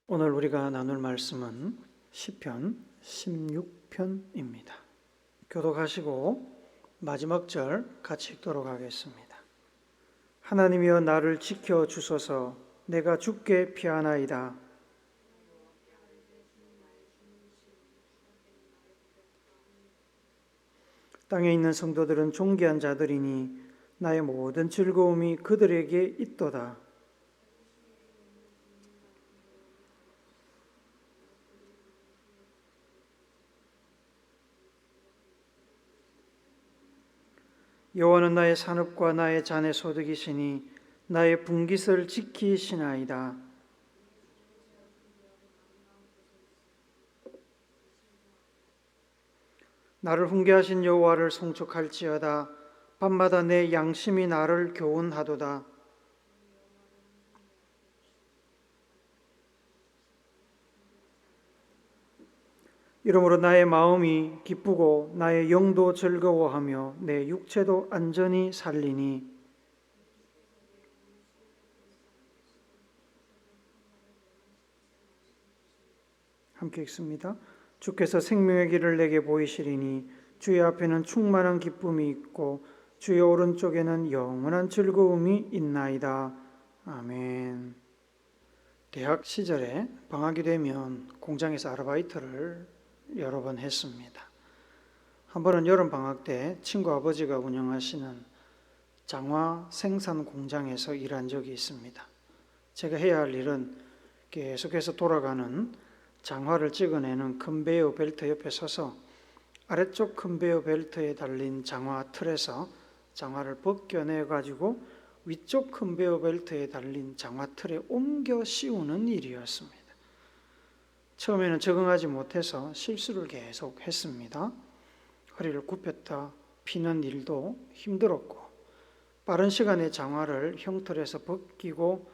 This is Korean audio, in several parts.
오늘 우리가 나눌 말씀은 시편 16편입니다. 교독하시고 마지막 절 같이 읽도록 하겠습니다. 하나님이여 나를 지켜 주소서. 내가 주께 피하나이다. 땅에 있는 성도들은 존귀한 자들이니 나의 모든 즐거움이 그들에게 있도다. 여호와는 나의 산업과 나의 잔의 소득이시니 나의 분깃을 지키시나이다. 나를 훈계하신 여호와를 송축할지어다. 밤마다 내 양심이 나를 교훈하도다. 이러므로 나의 마음이 기쁘고 나의 영도 즐거워하며 내 육체도 안전히 살리니 함께 읽습니다. 주께서 생명의 길을 내게 보이시리니 주의 앞에는 충만한 기쁨이 있고 주의 오른쪽에는 영원한 즐거움이 있나이다. 아멘. 대학 시절에 방학이 되면 공장에서 아르바이트를 여러 번 했습니다. 한 번은 여름 방학 때 친구 아버지가 운영하시는 장화 생산 공장에서 일한 적이 있습니다. 제가 해야 할 일은 계속해서 돌아가는 장화를 찍어내는 컨베이어 벨트 옆에 서서 아래쪽 컨베이어 벨트에 달린 장화 틀에서 장화를 벗겨내 가지고 위쪽 컨베이어 벨트에 달린 장화 틀에 옮겨 씌우는 일이었습니다. 처음에는 적응하지 못해서 실수를 계속 했습니다. 허리를 굽혔다 피는 일도 힘들었고 빠른 시간에 장화를 형틀에서 벗기고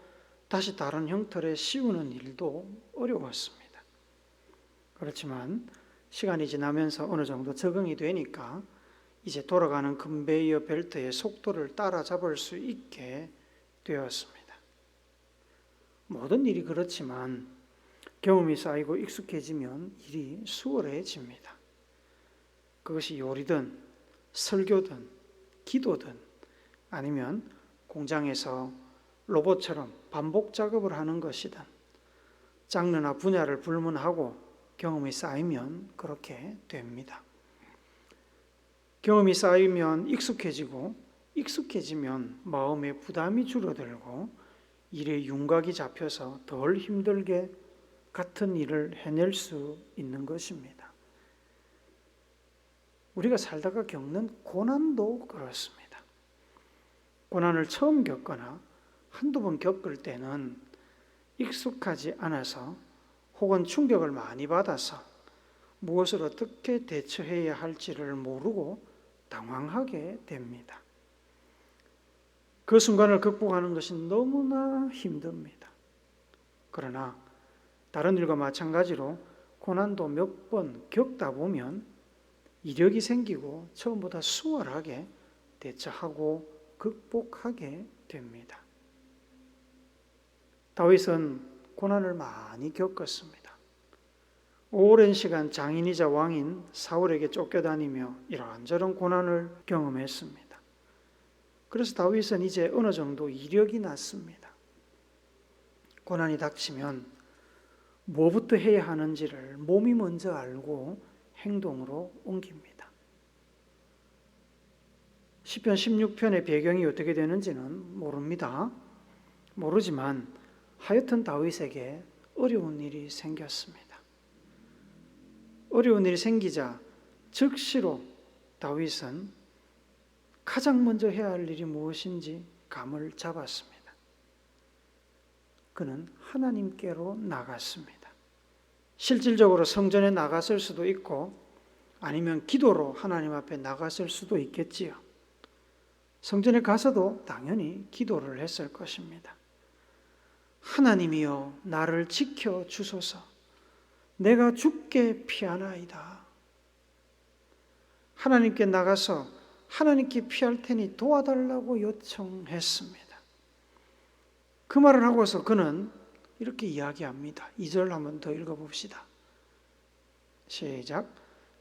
다시 다른 형틀에 씌우는 일도 어려웠습니다. 그렇지만 시간이 지나면서 어느 정도 적응이 되니까 이제 돌아가는 컨베이어 벨트의 속도를 따라잡을 수 있게 되었습니다. 모든 일이 그렇지만 경험이 쌓이고 익숙해지면 일이 수월해집니다. 그것이 요리든 설교든 기도든 아니면 공장에서 로봇처럼 반복 작업을 하는 것이든 장르나 분야를 불문하고 경험이 쌓이면 그렇게 됩니다. 경험이 쌓이면 익숙해지고 익숙해지면 마음의 부담이 줄어들고 일의 윤곽이 잡혀서 덜 힘들게 같은 일을 해낼 수 있는 것입니다. 우리가 살다가 겪는 고난도 그렇습니다. 고난을 처음 겪거나 한두 번 겪을 때는 익숙하지 않아서 혹은 충격을 많이 받아서 무엇을 어떻게 대처해야 할지를 모르고 당황하게 됩니다. 그 순간을 극복하는 것이 너무나 힘듭니다. 그러나 다른 일과 마찬가지로 고난도 몇 번 겪다 보면 이력이 생기고 처음보다 수월하게 대처하고 극복하게 됩니다. 다윗은 고난을 많이 겪었습니다. 오랜 시간 장인이자 왕인 사울에게 쫓겨다니며 이런저런 고난을 경험했습니다. 그래서 다윗은 이제 어느 정도 이력이 났습니다. 고난이 닥치면 뭐부터 해야 하는지를 몸이 먼저 알고 행동으로 옮깁니다. 시편 16편의 배경이 어떻게 되는지는 모르지만 하여튼 다윗에게 어려운 일이 생겼습니다. 어려운 일이 생기자 즉시로 다윗은 가장 먼저 해야 할 일이 무엇인지 감을 잡았습니다. 그는 하나님께로 나갔습니다. 실질적으로 성전에 나갔을 수도 있고 아니면 기도로 하나님 앞에 나갔을 수도 있겠지요. 성전에 가서도 당연히 기도를 했을 것입니다. 하나님이여 나를 지켜 주소서. 내가 주께 피하나이다. 하나님께 나가서 하나님께 피할 테니 도와달라고 요청했습니다. 그 말을 하고서 그는 이렇게 이야기합니다. 2절 한번 더 읽어봅시다. 시작.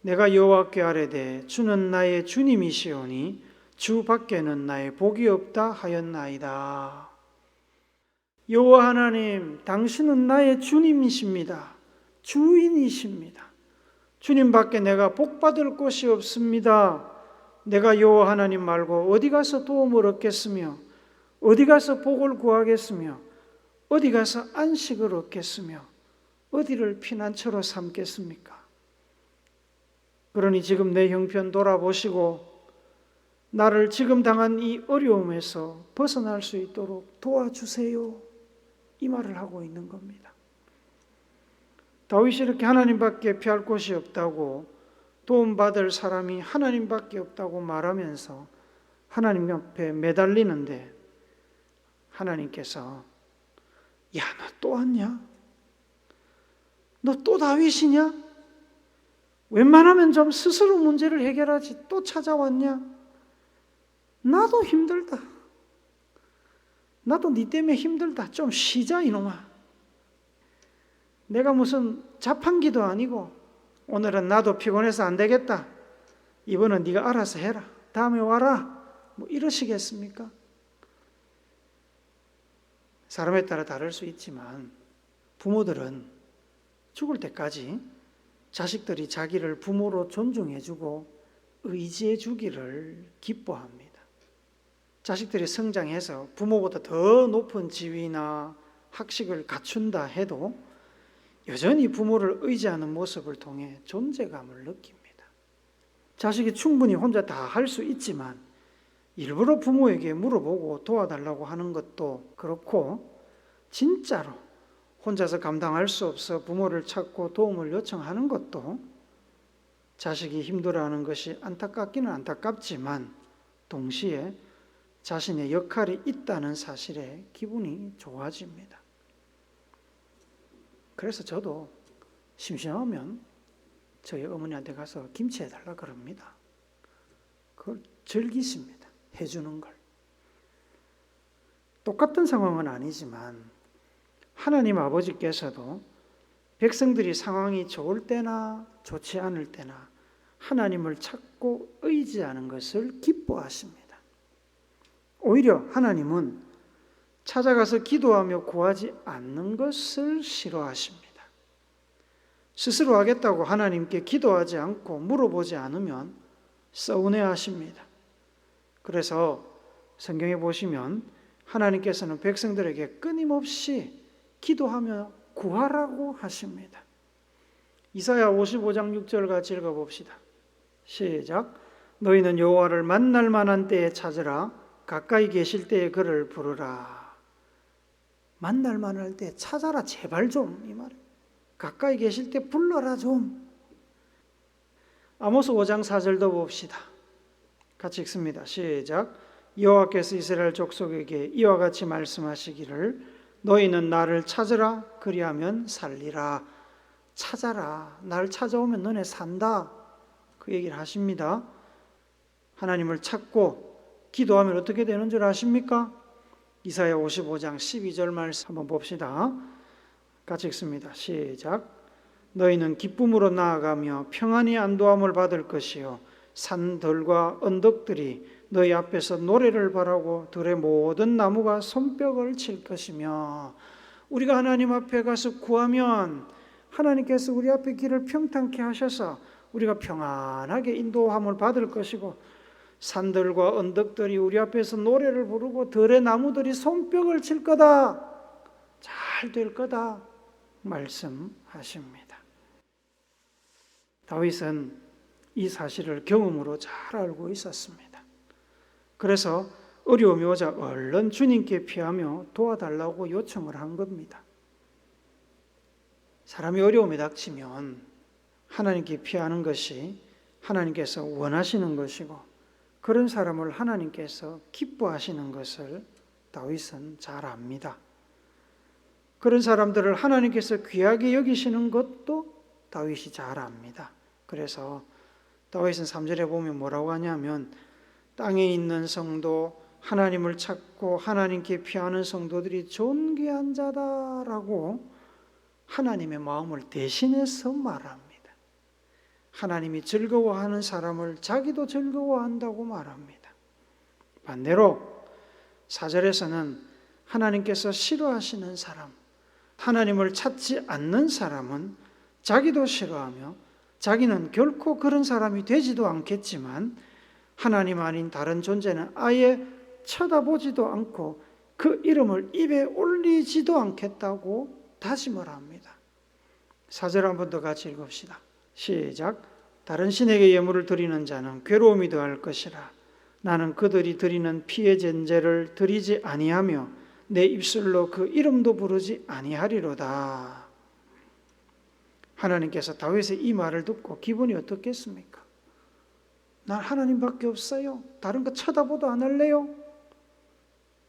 내가 여호와께 아뢰되 주는 나의 주님이시오니 주 밖에는 나의 복이 없다 하였나이다. 여호와 하나님, 당신은 나의 주님이십니다. 주인이십니다. 주님 밖에 내가 복받을 곳이 없습니다. 내가 여호와 하나님 말고 어디 가서 도움을 얻겠으며 어디 가서 복을 구하겠으며 어디 가서 안식을 얻겠으며 어디를 피난처로 삼겠습니까? 그러니 지금 내 형편 돌아보시고 나를 지금 당한 이 어려움에서 벗어날 수 있도록 도와주세요. 이 말을 하고 있는 겁니다. 다윗이 이렇게 하나님밖에 피할 곳이 없다고, 도움받을 사람이 하나님밖에 없다고 말하면서 하나님 옆에 매달리는데 하나님께서 야, 너 또 왔냐? 너 또 다윗이냐? 웬만하면 좀 스스로 문제를 해결하지 또 찾아왔냐? 나도 힘들다. 나도 네 때문에 힘들다. 좀 쉬자 이놈아. 내가 무슨 자판기도 아니고 오늘은 나도 피곤해서 안 되겠다. 이번은 네가 알아서 해라. 다음에 와라. 뭐 이러시겠습니까? 사람에 따라 다를 수 있지만 부모들은 죽을 때까지 자식들이 자기를 부모로 존중해주고 의지해주기를 기뻐합니다. 자식들이 성장해서 부모보다 더 높은 지위나 학식을 갖춘다 해도 여전히 부모를 의지하는 모습을 통해 존재감을 느낍니다. 자식이 충분히 혼자 다 할 수 있지만 일부러 부모에게 물어보고 도와달라고 하는 것도 그렇고, 진짜로 혼자서 감당할 수 없어 부모를 찾고 도움을 요청하는 것도 자식이 힘들어하는 것이 안타깝기는 안타깝지만 동시에 자신의 역할이 있다는 사실에 기분이 좋아집니다. 그래서 저도 심심하면 저희 어머니한테 가서 김치 해달라 그럽니다. 그걸 즐기십니다. 해주는 걸. 똑같은 상황은 아니지만 하나님 아버지께서도 백성들이 상황이 좋을 때나 좋지 않을 때나 하나님을 찾고 의지하는 것을 기뻐하십니다. 오히려 하나님은 찾아가서 기도하며 구하지 않는 것을 싫어하십니다. 스스로 하겠다고 하나님께 기도하지 않고 물어보지 않으면 서운해하십니다. 그래서 성경에 보시면 하나님께서는 백성들에게 끊임없이 기도하며 구하라고 하십니다. 이사야 55장 6절 같이 읽어봅시다. 시작. 너희는 여호와를 만날 만한 때에 찾으라. 가까이 계실 때에 그를 부르라. 만날 만할 때 찾아라. 제발 좀. 이 말이에요. 가까이 계실 때 불러라 좀. 아모스 5장 4절도 봅시다. 같이 읽습니다. 시작. 여호와께서 이스라엘 족속에게 이와 같이 말씀하시기를 너희는 나를 찾으라. 그리하면 살리라. 찾아라. 나를 찾아오면 너네 산다. 그 얘기를 하십니다. 하나님을 찾고 기도하면 어떻게 되는 줄 아십니까? 이사야 55장 12절 말씀 한번 봅시다. 같이 읽습니다. 시작. 너희는 기쁨으로 나아가며 평안히 안도함을 받을 것이요 산들과 언덕들이 너희 앞에서 노래를 바라고 들의 모든 나무가 손뼉을 칠 것이며, 우리가 하나님 앞에 가서 구하면 하나님께서 우리 앞에 길을 평탄케 하셔서 우리가 평안하게 인도함을 받을 것이고, 산들과 언덕들이 우리 앞에서 노래를 부르고 들의 나무들이 손뼉을 칠 거다. 잘 될 거다 말씀하십니다. 다윗은 이 사실을 경험으로 잘 알고 있었습니다. 그래서 어려움이 오자 얼른 주님께 피하며 도와달라고 요청을 한 겁니다. 사람이 어려움에 닥치면 하나님께 피하는 것이 하나님께서 원하시는 것이고, 그런 사람을 하나님께서 기뻐하시는 것을 다윗은 잘 압니다. 그런 사람들을 하나님께서 귀하게 여기시는 것도 다윗이 잘 압니다. 그래서 다윗은 3절에 보면 뭐라고 하냐면 땅에 있는 성도 하나님을 찾고 하나님께 피하는 성도들이 존귀한 자다라고 하나님의 마음을 대신해서 말합니다. 하나님이 즐거워하는 사람을 자기도 즐거워한다고 말합니다. 반대로 4절에서는 하나님께서 싫어하시는 사람, 하나님을 찾지 않는 사람은 자기도 싫어하며 자기는 결코 그런 사람이 되지도 않겠지만 하나님 아닌 다른 존재는 아예 쳐다보지도 않고 그 이름을 입에 올리지도 않겠다고 다짐을 합니다. 4절 한 번 더 같이 읽읍시다. 시작. 다른 신에게 예물을 드리는 자는 괴로움이 더할 것이라. 나는 그들이 드리는 피의 전제를 드리지 아니하며 내 입술로 그 이름도 부르지 아니하리로다. 하나님께서 다윗의 이 말을 듣고 기분이 어떻겠습니까? 난 하나님밖에 없어요. 다른 거 쳐다보도 안 할래요?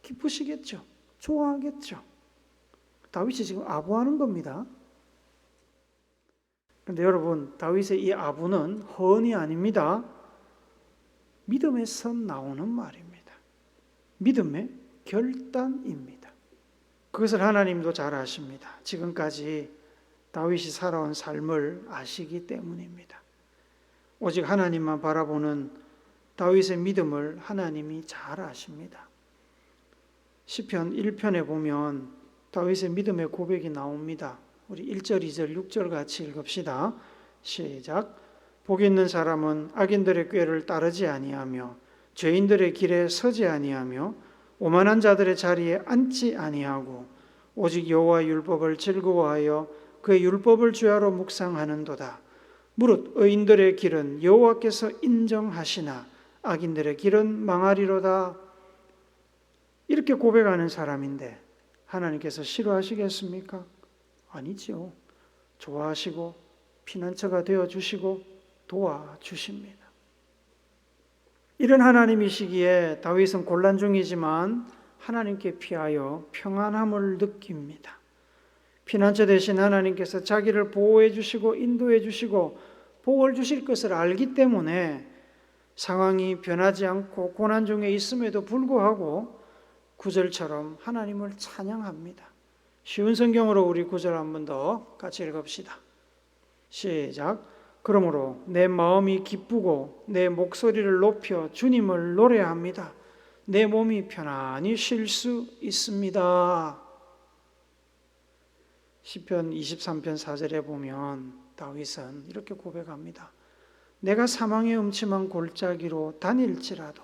기쁘시겠죠? 좋아하겠죠? 다윗이 지금 아부하는 겁니다. 그런데 여러분, 다윗의 이 아부는 허언이 아닙니다. 믿음에서 나오는 말입니다. 믿음의 결단입니다. 그것을 하나님도 잘 아십니다. 지금까지 다윗이 살아온 삶을 아시기 때문입니다. 오직 하나님만 바라보는 다윗의 믿음을 하나님이 잘 아십니다. 시편 1편에 보면 다윗의 믿음의 고백이 나옵니다. 우리 1절, 2절, 6절 같이 읽읍시다. 시작. 복 있는 사람은 악인들의 꾀를 따르지 아니하며 죄인들의 길에 서지 아니하며 오만한 자들의 자리에 앉지 아니하고 오직 여호와의 율법을 즐거워하여 그의 율법을 주야로 묵상하는도다. 무릇 의인들의 길은 여호와께서 인정하시나 악인들의 길은 망하리로다. 이렇게 고백하는 사람인데 하나님께서 싫어하시겠습니까? 아니죠. 좋아하시고 피난처가 되어주시고 도와주십니다. 이런 하나님이시기에 다윗은 곤란 중이지만 하나님께 피하여 평안함을 느낍니다. 피난처 대신 하나님께서 자기를 보호해 주시고 인도해 주시고 복을 주실 것을 알기 때문에 상황이 변하지 않고 고난 중에 있음에도 불구하고 9절처럼 하나님을 찬양합니다. 쉬운 성경으로 우리 9절 한 번 더 같이 읽읍시다. 시작. 그러므로 내 마음이 기쁘고 내 목소리를 높여 주님을 노래합니다. 내 몸이 편안히 쉴 수 있습니다. 시편 23편 4절에 보면 다윗은 이렇게 고백합니다. 내가 사망의 음침한 골짜기로 다닐지라도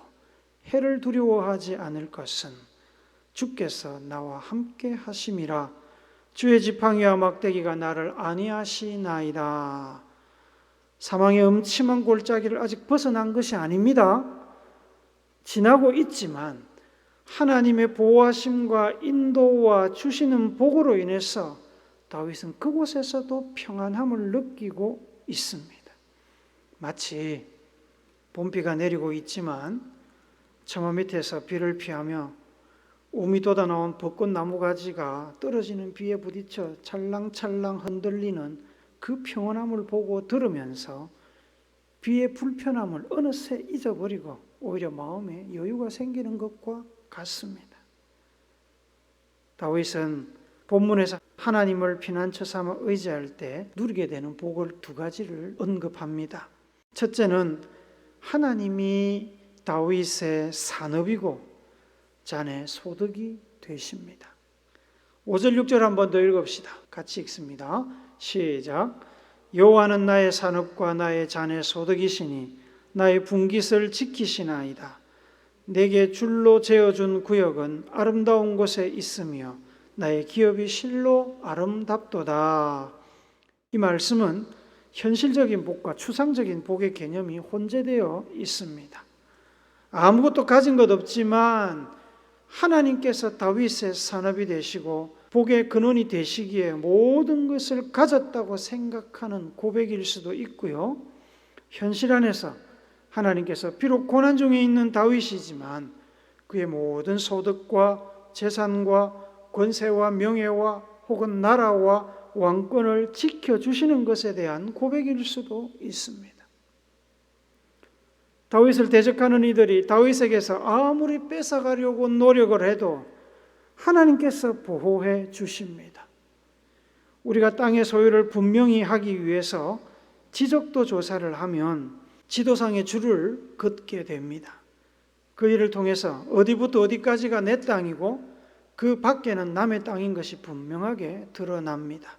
해를 두려워하지 않을 것은 주께서 나와 함께 하심이라. 주의 지팡이와 막대기가 나를 안위하시나이다. 사망의 음침한 골짜기를 아직 벗어난 것이 아닙니다. 지나고 있지만 하나님의 보호하심과 인도와 주시는 복으로 인해서 다윗은 그곳에서도 평안함을 느끼고 있습니다. 마치 봄비가 내리고 있지만 처마 밑에서 비를 피하며 오미 돋아나온 벚꽃나무 가지가 떨어지는 비에 부딪혀 찰랑찰랑 흔들리는 그 평온함을 보고 들으면서 비의 불편함을 어느새 잊어버리고 오히려 마음에 여유가 생기는 것과 같습니다. 다윗은 본문에서 하나님을 피난처 삼아 의지할 때 누리게 되는 복을 두 가지를 언급합니다. 첫째는 하나님이 다윗의 산업이고 자네 소득이 되십니다. 5절 6절 한 번 더 읽읍시다. 같이 읽습니다. 시작. 여호와는 나의 산업과 나의 자네 소득이시니 나의 분깃을 지키시나이다. 내게 줄로 재어준 구역은 아름다운 곳에 있으며 나의 기업이 실로 아름답도다. 이 말씀은 현실적인 복과 추상적인 복의 개념이 혼재되어 있습니다. 아무것도 가진 것 없지만 하나님께서 다윗의 산업이 되시고 복의 근원이 되시기에 모든 것을 가졌다고 생각하는 고백일 수도 있고요. 현실 안에서 하나님께서 비록 고난 중에 있는 다윗이지만 그의 모든 소득과 재산과 권세와 명예와 혹은 나라와 왕권을 지켜주시는 것에 대한 고백일 수도 있습니다. 다윗을 대적하는 이들이 다윗에게서 아무리 뺏어가려고 노력을 해도 하나님께서 보호해 주십니다. 우리가 땅의 소유를 분명히 하기 위해서 지적도 조사를 하면 지도상의 줄을 긋게 됩니다. 그 일을 통해서 어디부터 어디까지가 내 땅이고 그 밖에는 남의 땅인 것이 분명하게 드러납니다.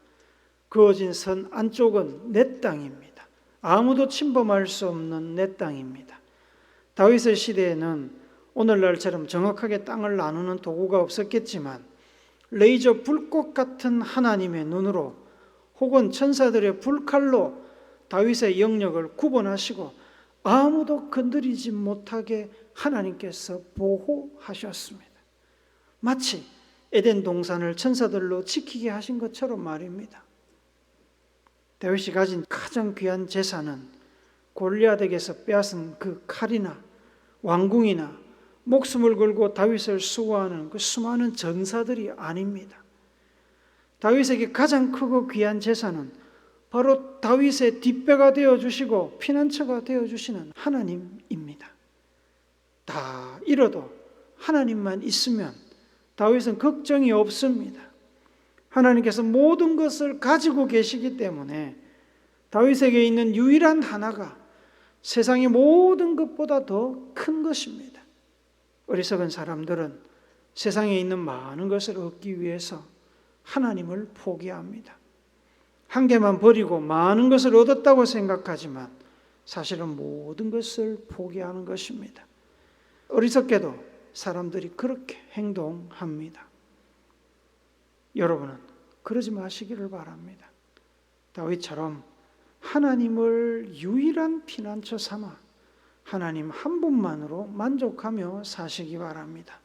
그어진 선 안쪽은 내 땅입니다. 아무도 침범할 수 없는 내 땅입니다. 다윗의 시대에는 오늘날처럼 정확하게 땅을 나누는 도구가 없었겠지만 레이저 불꽃 같은 하나님의 눈으로 혹은 천사들의 불칼로 다윗의 영역을 구분하시고 아무도 건드리지 못하게 하나님께서 보호하셨습니다. 마치 에덴 동산을 천사들로 지키게 하신 것처럼 말입니다. 다윗이 가진 가장 귀한 재산은 골리앗에게서 빼앗은 그 칼이나 왕궁이나 목숨을 걸고 다윗을 수호하는 그 수많은 전사들이 아닙니다. 다윗에게 가장 크고 귀한 재산은 바로 다윗의 뒷배가 되어주시고 피난처가 되어주시는 하나님입니다. 다 잃어도 하나님만 있으면 다윗은 걱정이 없습니다. 하나님께서 모든 것을 가지고 계시기 때문에 다윗에게 있는 유일한 하나가 세상의 모든 것보다 더 큰 것입니다. 어리석은 사람들은 세상에 있는 많은 것을 얻기 위해서 하나님을 포기합니다. 한 개만 버리고 많은 것을 얻었다고 생각하지만 사실은 모든 것을 포기하는 것입니다. 어리석게도 사람들이 그렇게 행동합니다. 여러분은 그러지 마시기를 바랍니다. 다윗처럼 하나님을 유일한 피난처 삼아 하나님 한 분만으로 만족하며 사시기 바랍니다.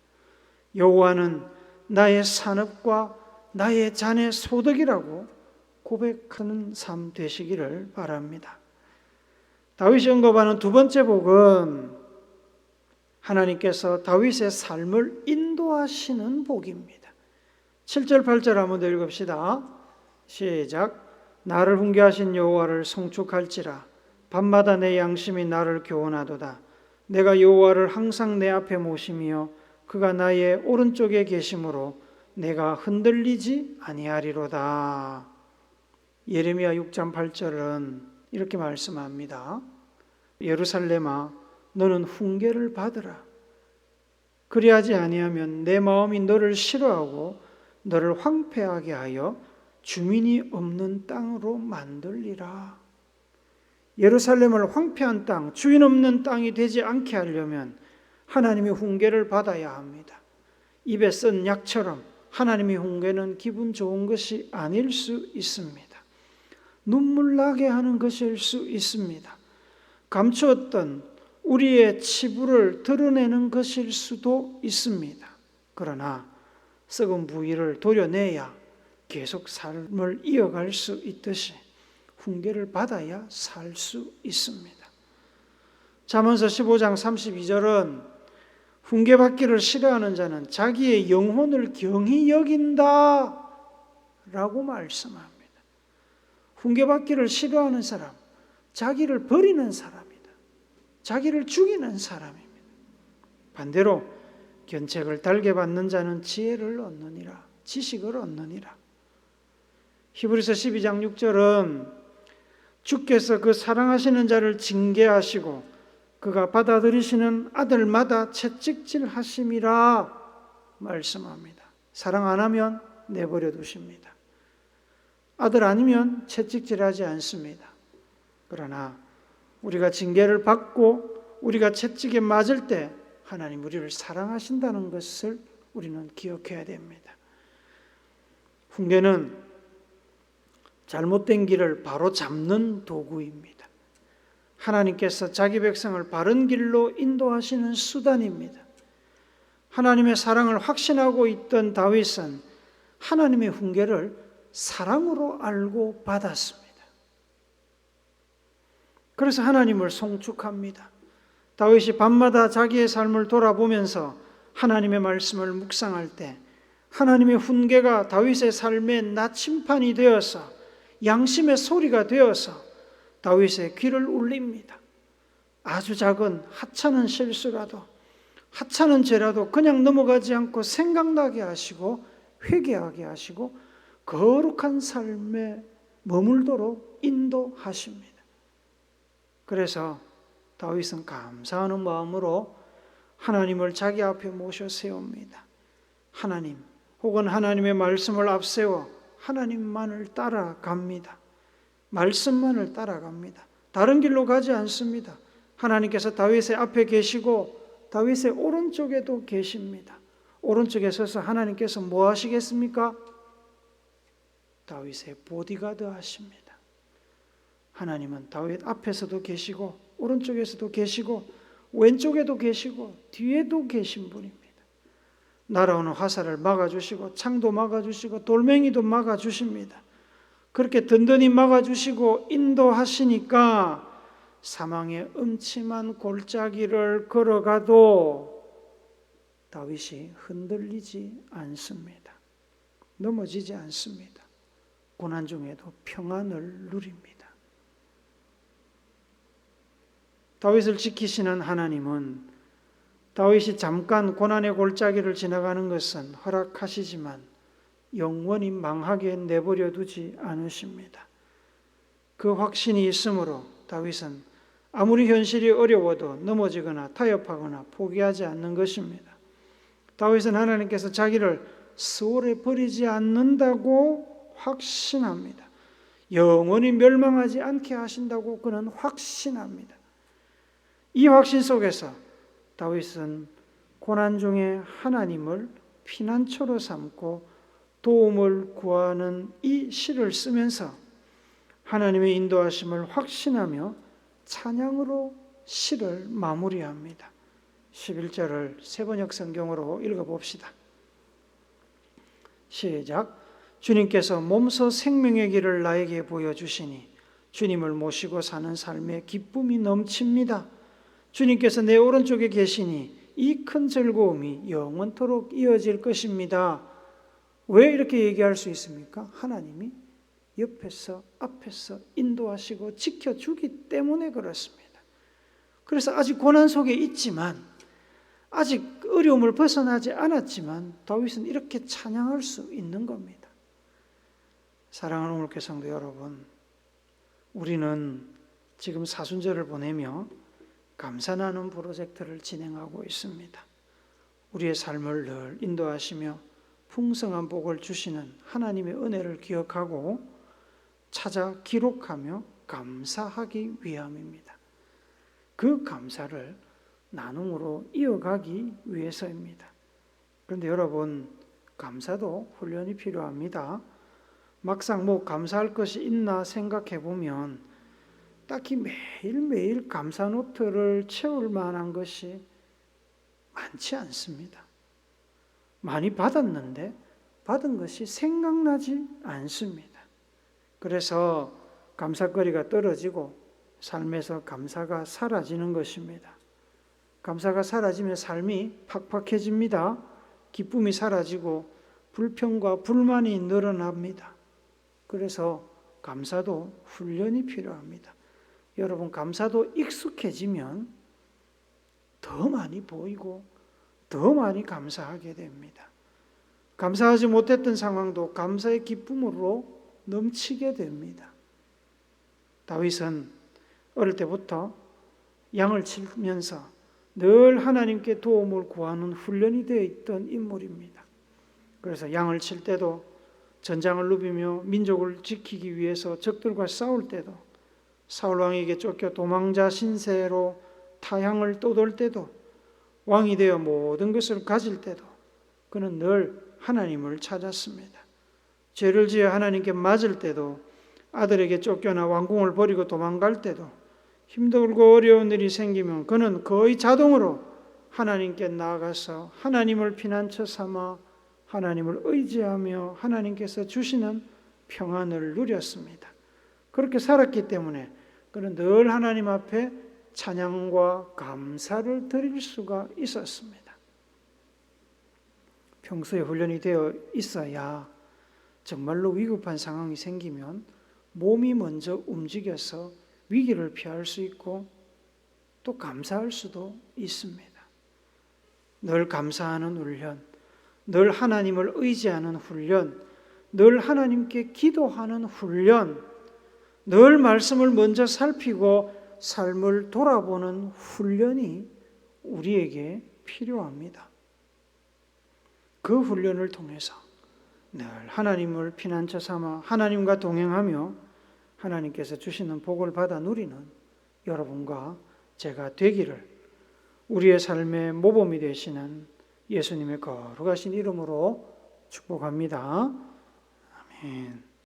여호와는 나의 산업과 나의 잔의 소득이라고 고백하는 삶 되시기를 바랍니다. 다윗이 언급하는 두 번째 복은 하나님께서 다윗의 삶을 인도하시는 복입니다. 7절 8절 한번 더 읽읍시다. 시작. 나를 훈계하신 여호와를 송축할지라. 밤마다 내 양심이 나를 교훈하도다. 내가 여호와를 항상 내 앞에 모시며 그가 나의 오른쪽에 계심으로 내가 흔들리지 아니하리로다. 예레미야 6장 8절은 이렇게 말씀합니다. 예루살렘아 너는 훈계를 받으라. 그리하지 아니하면 내 마음이 너를 싫어하고 너를 황폐하게 하여 주민이 없는 땅으로 만들리라. 예루살렘을 황폐한 땅, 주인 없는 땅이 되지 않게 하려면 하나님의 훈계를 받아야 합니다. 입에 쓴 약처럼 하나님의 훈계는 기분 좋은 것이 아닐 수 있습니다. 눈물 나게 하는 것일 수 있습니다. 감추었던 우리의 치부를 드러내는 것일 수도 있습니다. 그러나 썩은 부위를 도려내야 계속 삶을 이어갈 수 있듯이 훈계를 받아야 살 수 있습니다. 잠언서 15장 32절은 훈계받기를 싫어하는 자는 자기의 영혼을 경히 여긴다 라고 말씀합니다. 훈계받기를 싫어하는 사람, 자기를 버리는 사람이다. 자기를 죽이는 사람입니다. 반대로 견책을 달게 받는 자는 지혜를 얻느니라, 지식을 얻느니라. 히브리서 12장 6절은 주께서 그 사랑하시는 자를 징계하시고 그가 받아들이시는 아들마다 채찍질하심이라 말씀합니다. 사랑 안 하면 내버려 두십니다. 아들 아니면 채찍질하지 않습니다. 그러나 우리가 징계를 받고 우리가 채찍에 맞을 때 하나님 우리를 사랑하신다는 것을 우리는 기억해야 됩니다. 훈계는 잘못된 길을 바로 잡는 도구입니다. 하나님께서 자기 백성을 바른 길로 인도하시는 수단입니다. 하나님의 사랑을 확신하고 있던 다윗은 하나님의 훈계를 사랑으로 알고 받았습니다. 그래서 하나님을 송축합니다. 다윗이 밤마다 자기의 삶을 돌아보면서 하나님의 말씀을 묵상할 때 하나님의 훈계가 다윗의 삶의 나침판이 되어서 양심의 소리가 되어서 다윗의 귀를 울립니다. 아주 작은 하찮은 실수라도, 하찮은 죄라도 그냥 넘어가지 않고 생각나게 하시고 회개하게 하시고 거룩한 삶에 머물도록 인도하십니다. 그래서 다윗은 감사하는 마음으로 하나님을 자기 앞에 모셔 세웁니다. 하나님 혹은 하나님의 말씀을 앞세워 하나님만을 따라갑니다. 말씀만을 따라갑니다. 다른 길로 가지 않습니다. 하나님께서 다윗의 앞에 계시고 다윗의 오른쪽에도 계십니다. 오른쪽에 서서 하나님께서 뭐 하시겠습니까? 다윗의 보디가드 하십니다. 하나님은 다윗 앞에서도 계시고 오른쪽에서도 계시고 왼쪽에도 계시고 뒤에도 계신 분입니다. 날아오는 화살을 막아주시고 창도 막아주시고 돌멩이도 막아주십니다. 그렇게 든든히 막아주시고 인도하시니까 사망의 음침한 골짜기를 걸어가도 다윗이 흔들리지 않습니다. 넘어지지 않습니다. 고난 중에도 평안을 누립니다. 다윗을 지키시는 하나님은 다윗이 잠깐 고난의 골짜기를 지나가는 것은 허락하시지만 영원히 망하게 내버려 두지 않으십니다. 그 확신이 있으므로 다윗은 아무리 현실이 어려워도 넘어지거나 타협하거나 포기하지 않는 것입니다. 다윗은 하나님께서 자기를 수월에 버리지 않는다고 확신합니다. 영원히 멸망하지 않게 하신다고 그는 확신합니다. 이 확신 속에서 다윗은 고난 중에 하나님을 피난처로 삼고 도움을 구하는 이 시를 쓰면서 하나님의 인도하심을 확신하며 찬양으로 시를 마무리합니다. 11절을 세번역 성경으로 읽어봅시다. 시작. 주님께서 몸소 생명의 길을 나에게 보여주시니 주님을 모시고 사는 삶에 기쁨이 넘칩니다. 주님께서 내 오른쪽에 계시니 이 큰 즐거움이 영원토록 이어질 것입니다. 왜 이렇게 얘기할 수 있습니까? 하나님이 옆에서 앞에서 인도하시고 지켜주기 때문에 그렇습니다. 그래서 아직 고난 속에 있지만 아직 어려움을 벗어나지 않았지만 다윗은 이렇게 찬양할 수 있는 겁니다. 사랑하는 오늘교회 성도 여러분, 우리는 지금 사순절을 보내며 감사 나눔 프로젝트를 진행하고 있습니다. 우리의 삶을 늘 인도하시며 풍성한 복을 주시는 하나님의 은혜를 기억하고 찾아 기록하며 감사하기 위함입니다. 그 감사를 나눔으로 이어가기 위해서입니다. 그런데 여러분, 감사도 훈련이 필요합니다. 막상 감사할 것이 있나 생각해 보면 딱히 매일매일 감사 노트를 채울 만한 것이 많지 않습니다. 많이 받았는데 받은 것이 생각나지 않습니다. 그래서 감사거리가 떨어지고 삶에서 감사가 사라지는 것입니다. 감사가 사라지면 삶이 팍팍해집니다. 기쁨이 사라지고 불평과 불만이 늘어납니다. 그래서 감사도 훈련이 필요합니다. 여러분, 감사도 익숙해지면 더 많이 보이고 더 많이 감사하게 됩니다. 감사하지 못했던 상황도 감사의 기쁨으로 넘치게 됩니다. 다윗은 어릴 때부터 양을 치면서 늘 하나님께 도움을 구하는 훈련이 되어 있던 인물입니다. 그래서 양을 칠 때도, 전장을 누비며 민족을 지키기 위해서 적들과 싸울 때도, 사울 왕에게 쫓겨 도망자 신세로 타향을 떠돌 때도, 왕이 되어 모든 것을 가질 때도 그는 늘 하나님을 찾았습니다. 죄를 지어 하나님께 맞을 때도, 아들에게 쫓겨나 왕궁을 버리고 도망갈 때도, 힘들고 어려운 일이 생기면 그는 거의 자동으로 하나님께 나아가서 하나님을 피난처 삼아 하나님을 의지하며 하나님께서 주시는 평안을 누렸습니다. 그렇게 살았기 때문에 그는 늘 하나님 앞에 찬양과 감사를 드릴 수가 있었습니다. 평소에 훈련이 되어 있어야 정말로 위급한 상황이 생기면 몸이 먼저 움직여서 위기를 피할 수 있고 또 감사할 수도 있습니다. 늘 감사하는 훈련, 늘 하나님을 의지하는 훈련, 늘 하나님께 기도하는 훈련, 늘 말씀을 먼저 살피고 삶을 돌아보는 훈련이 우리에게 필요합니다. 그 훈련을 통해서 늘 하나님을 피난처 삼아 하나님과 동행하며 하나님께서 주시는 복을 받아 누리는 여러분과 제가 되기를 우리의 삶의 모범이 되시는 예수님의 거룩하신 이름으로 축복합니다. 아멘.